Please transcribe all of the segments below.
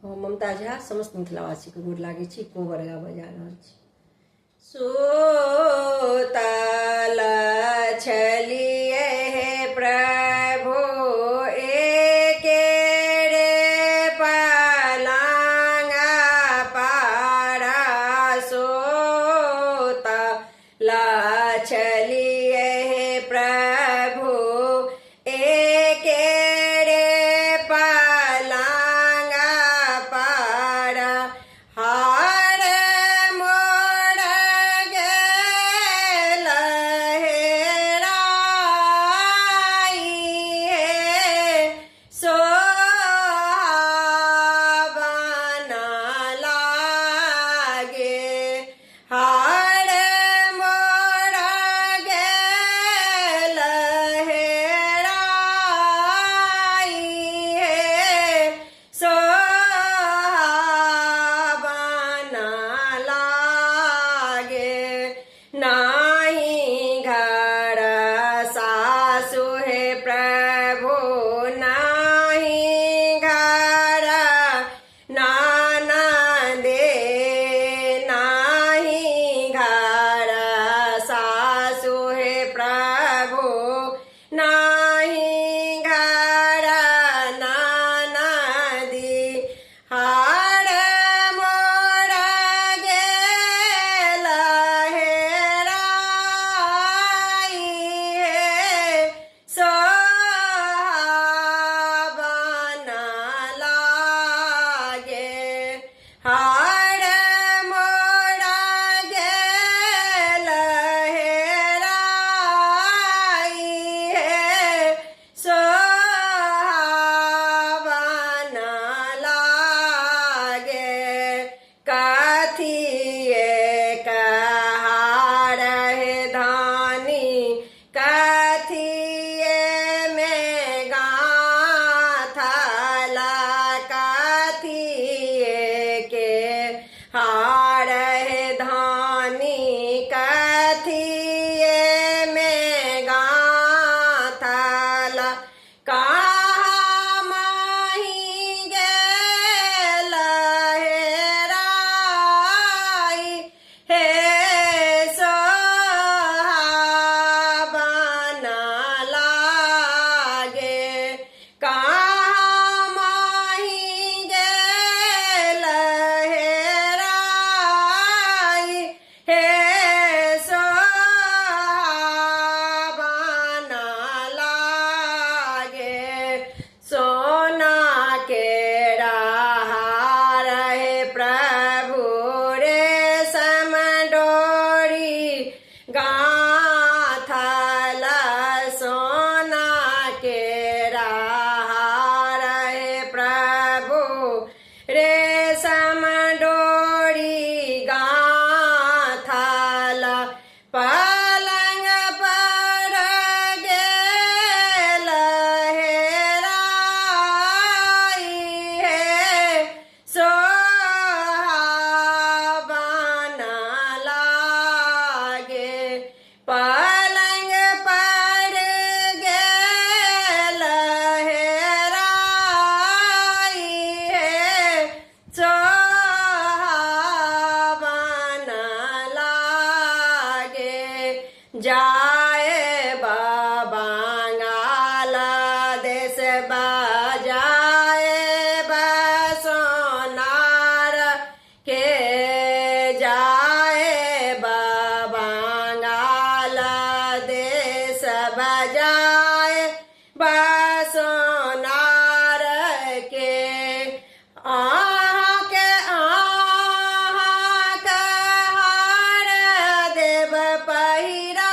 ममता झा समस्त मिथिलावासी के गोर लागे छी। कोबरगा बजा रहल छी। सुतल छलिए हे प्रभु एके रे पलंग पर सुतल छलिए हे प्रभु एके रे पलंग पर हार मोड़ गेल हेराई हे सोहावन लागे हार मोड़ गेल हेराई हे सोहावन लागे नाही घर सासु हे प्रभु नाही घर ननदे नाही घर सासु हे प्रभु नाही घर ननदी हार मोड़ गेल हेराई हे सोहावन लागे हार मोड़ गेल हेराई हे सोहावन लागे कथिए कहार हे धानी कथिए में गाथल कथिए के हार हे धानी कथिए में गाथल कहाँ माही गेल हेराई हे सोहावन लागे कहाँ माही गेल हेराई हे सोहावन लागे सोना के हार हे प्रभु रेशम डोरी गाथल सोना के हार हे प्रभु रेशम डोरी गाथल पलंग पर गेल हेराई हे सोहावन लागे पलंग पर गेल हेराई हे सोहावन लागे जाए बंगाल देश बजाए बसोनार के जाए बंगाल देश बजाए बसोनार के आहाँ के हार देव पहिरा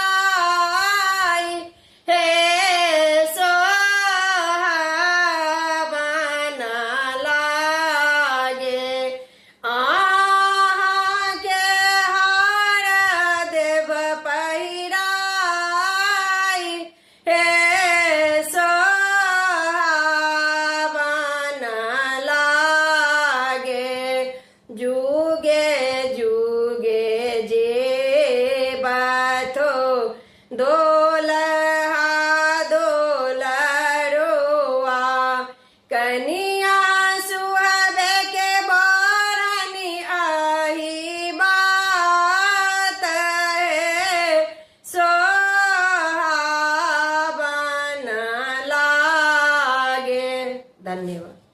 धन्यवाद।